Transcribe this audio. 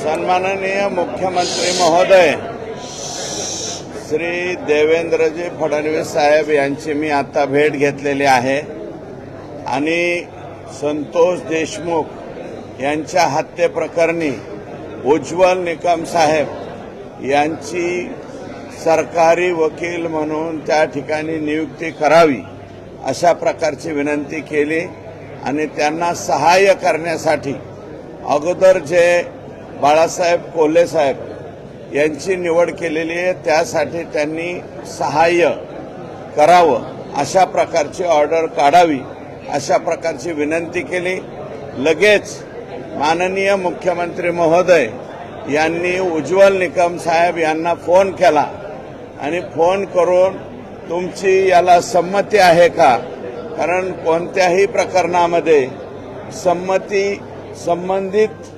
सन्माननीय मुख्यमंत्री महोदय श्री देवेंद्रजी फडणवीस साहेब यांची मी आता भेट घेतलेली आहे आणि संतोष देशमुख यांच्या हत्येप्रकरणी उज्ज्वल निकम साहेब यांची सरकारी वकील म्हणून त्या ठिकाणी नियुक्ती करावी अशा प्रकारची विनंती केली आणि त्यांना सहाय्य करण्यासाठी अगोदर जे बाळासाहेब कोल्हे साहेब यांची निवड केलेली आहे त्यासाठी त्यांनी सहाय्य करावं अशा प्रकारची ऑर्डर काढावी अशा प्रकारची विनंती केली। लगेच माननीय मुख्यमंत्री महोदय यांनी उज्ज्वल निकम साहेब यांना फोन केला आणि फोन करून तुमची याला संमती आहे का, कारण कोणत्याही प्रकरणामध्ये संमती संबंधित